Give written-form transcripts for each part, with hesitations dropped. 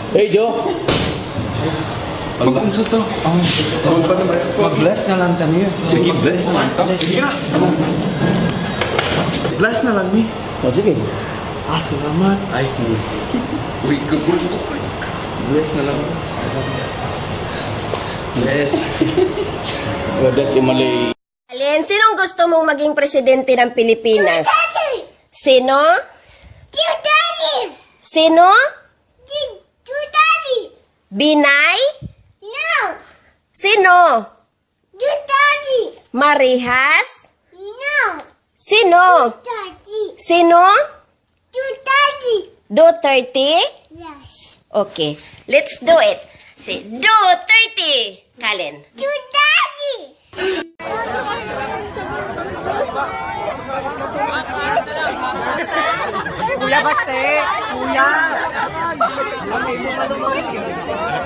Hey, Joe. Mag-unsa to? Mag-bless na lang tayo. Sige, bless na lang to. Sige na. Bless na lang mi. Oh, sige. Salamat. Ay, uy, kagul ko. Bless na lang. Bless. Well, that's in Malay. Alin, sinong gusto mong maging presidente ng Pilipinas? Sino? Sino? Binay? No! Sino? Daddy! Marihas? No! Sino? Daddy! Sino? Daddy! Duterte? Yes. Okay, let's do it. Say, Duterte! Kalin. Daddy! Kuya Baste! Kuya!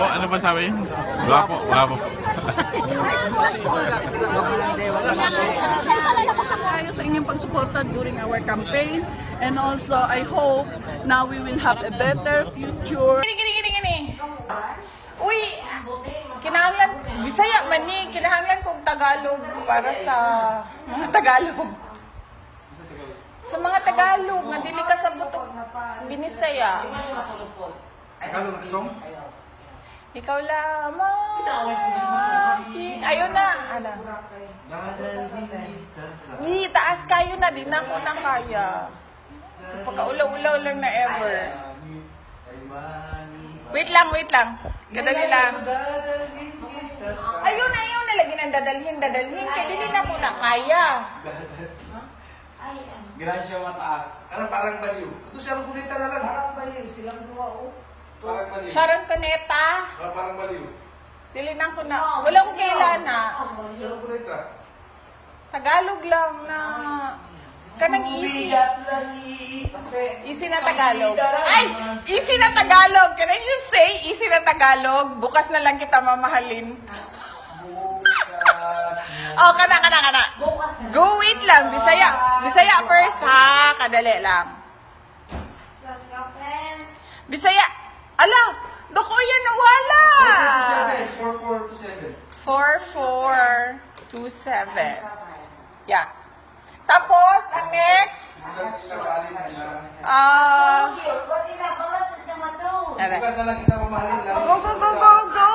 Ano ba sabi? Wala po, wala po. Tayo sa inyong pagsuporta during our campaign, and also I hope now we will have a better future. Gini. Uy, kinahanglan, Bisaya man ni, kinahanglan kong Tagalog para sa mga Tagalog. Sa mga Tagalog, nga dili ka sa butok binisaya. Ikaw lamang. Ayun na. Ano? Taas kayo na, di na ako na kaya. Pagkaulaw-ulaw lang na ever. Wait lang. Kadali lang. Ayun na, lagi nang dadalhin. Kaya hindi na po na kaya. Gracia mataas. Ano parang baliw? Ito siya ang kulita na lang. Parang baliw. Silang dua o. Parang baliw. Sharon Cuneta. Parang baliw. Dilinan ko na. Walang kailan na. Silang kulita. Tagalog lang na. Kanang easy. Easy na Tagalog. Ay! Easy na Tagalog. Can I just say easy na Tagalog? Bukas na lang kita mamahalin. Oh, kana. Go, wait lang. Bisaya first, ha? Kadali lang. Bisaya. Ala, doko yan nawala. 4427. Yeah. Tapos, ang next, Bukas na lang kita mamahalin lang. go.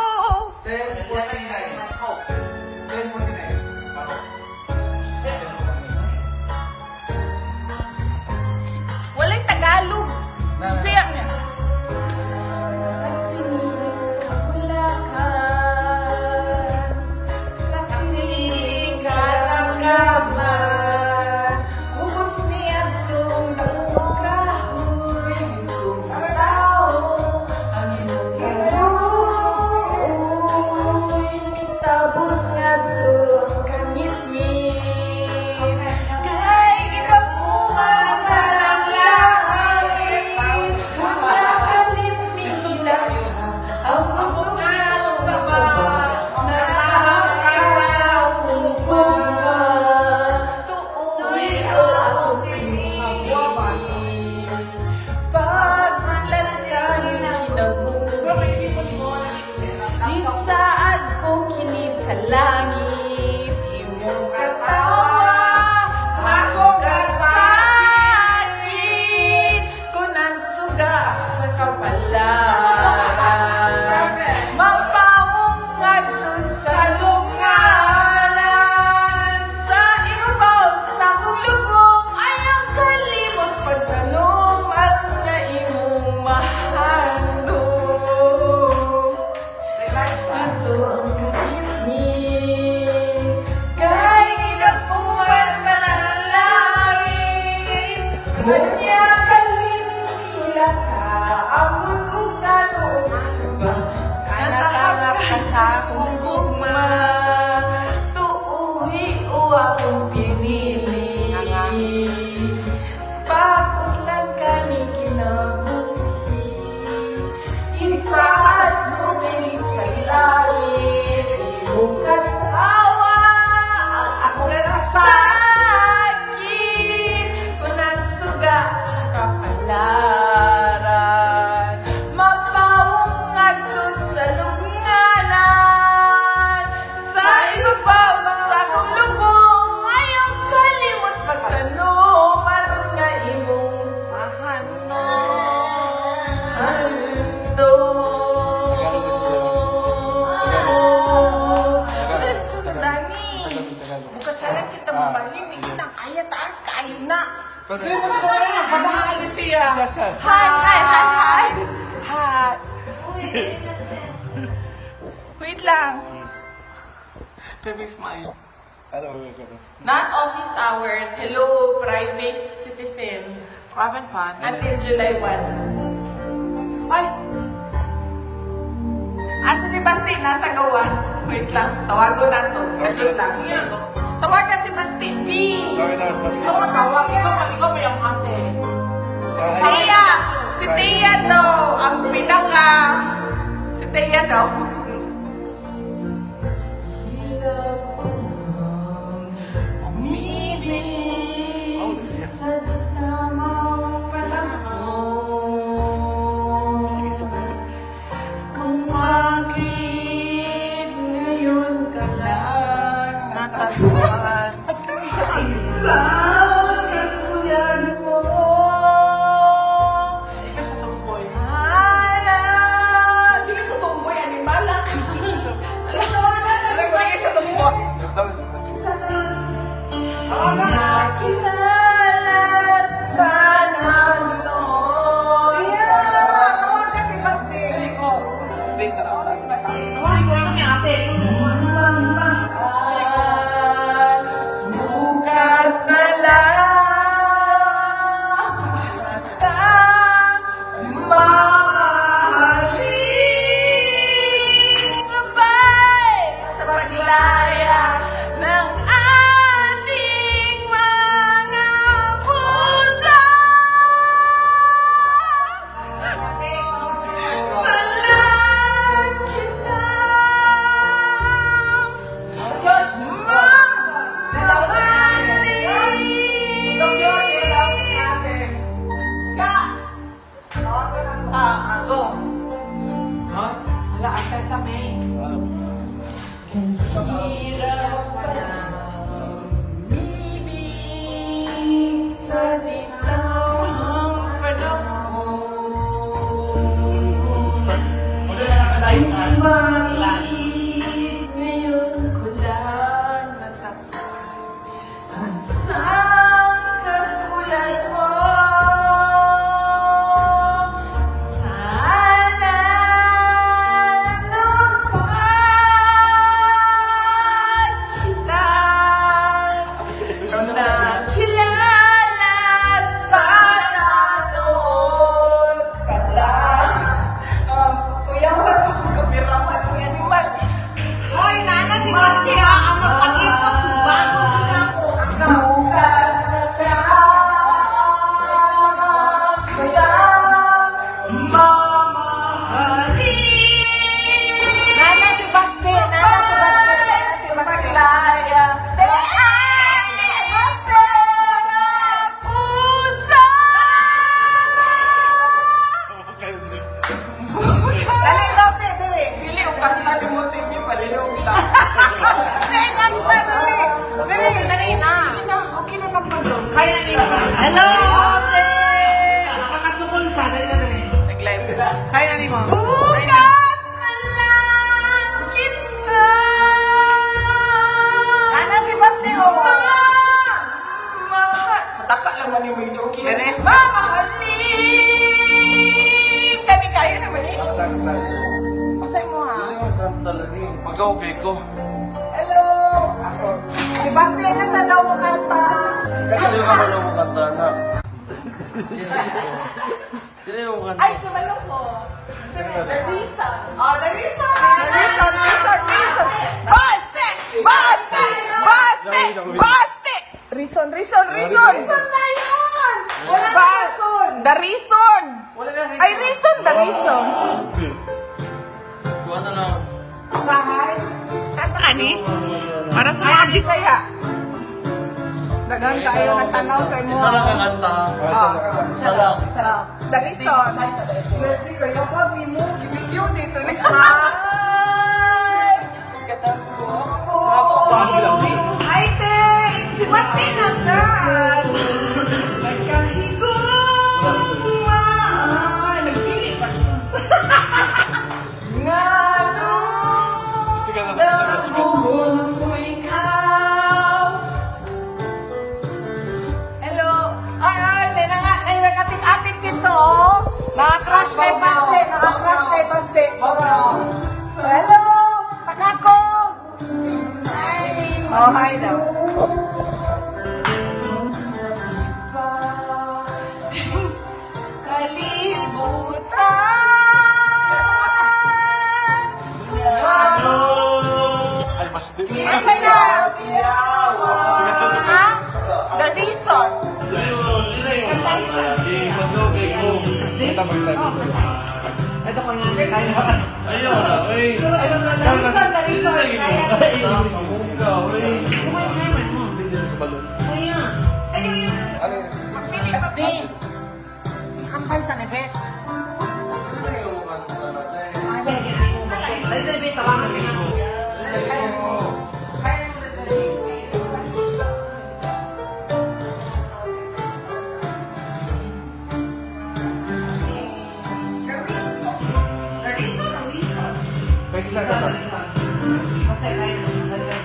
10:49. 10:49. walang Tagalog. Siya niya. Kanya kalim sila ka, ang Padahal siya. Hi. Wait lang. Not office hours. Hello, private citizens. Having fun. Until July 1. Ay! Asa si Basti? Nasa gawa. Wait lang. Tawago na to. Wait lang. Tawagan si Basti. B! Tawag. Ikaw ba yung ate? Tia! Si Tia daw. Ang pinaka. Si Tia daw. Ay, sumalo ko. The reason. Oh, the reason. Reason. Reason na yun. Wala na reason. The reason. Ay, reason, the reason. Kuha na lang. Bahay. Kanta ani? Para sa mga Bisaya. Dagan tayo nagtanaw sa imo. Isa lang ang kanta. Isa lang. The reason. Kasi kayo pa, mo, i-video dito ni Hi! Ay, te! Si Mati na ka! Nagkahigo! Nagpili pa siya. Ngano! Nagbuhon ko ikaw! Hello! Ay, hi daw. Kalibutan. Ha? The reason. Kampay sa nebet.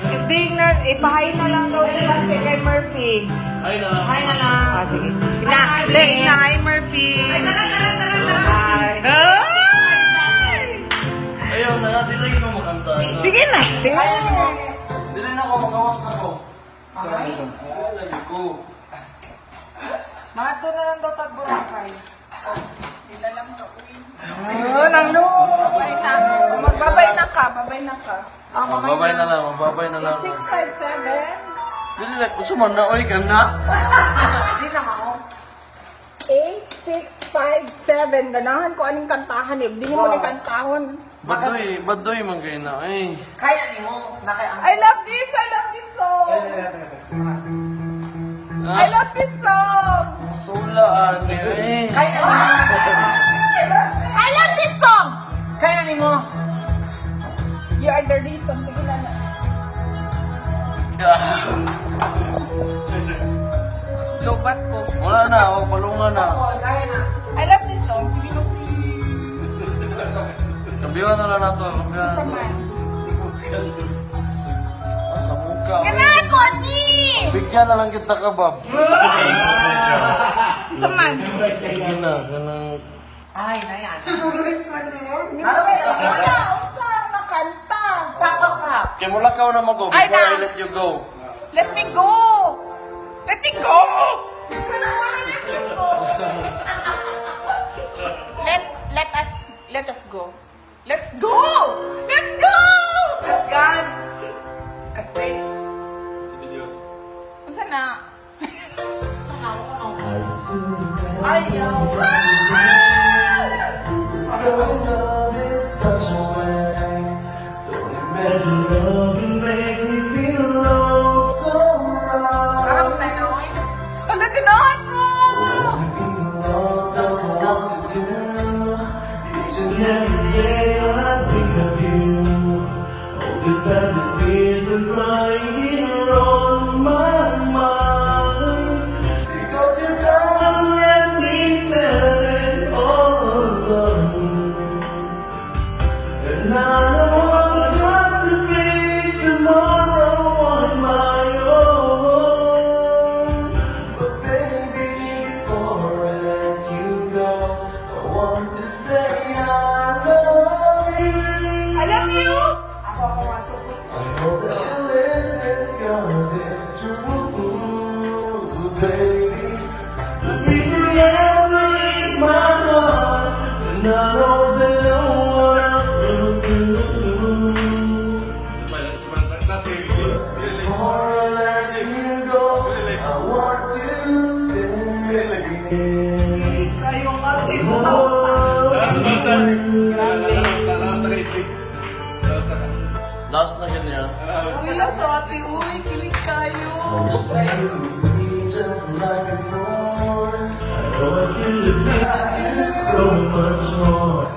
Hindi na, ipahay na lang daw si kay Murphy. Ay na. Hi na lang. Ah, sige. Na, hi Murphy. Hi. Ayaw na, dili ko makanta. Sige na. Dili na ako, makawas na ko. Lagi ko. Mga to na lang daw tag-Boracay. Oh, nang no. Magbabay na ka. Mababay na lang, mababay na lang. 657. Dili na, gusto man na, oy, gana. Hindi na ako. 8657. Ganahan ko anong kantahan eh. Hindi mo na kantahon. Badoy man kayo na, eh. Kaya ni mo. I love this song. I love this song. Sula, ate, eh. Kaya ni mo. I love this song. Kaya ni mo. You are the reason. Sige na na. Lobat ko. Wala na, oh, palungan na. Kaya na. I love this song. Sige na. Kabiwan na lang nato, kabiwan. Saman. Sa muka. Kailangan ko, ni! Bigyan na lang kita ka, Bob. Saman. Sige na, ganang... Ay, na yan. Wala, usa, makanta. Saka ka. Kaya mula ka na mag-go Ay, before I na. let you go. Let me go. Let me go. Let us go. Let's go. Let's go. Let's go. Kasi. Unsa na? Ayaw. Ala, ganahan mo! I love you! Last na ganyan. Uy, sa ate, uy, kilig kayo. So much more.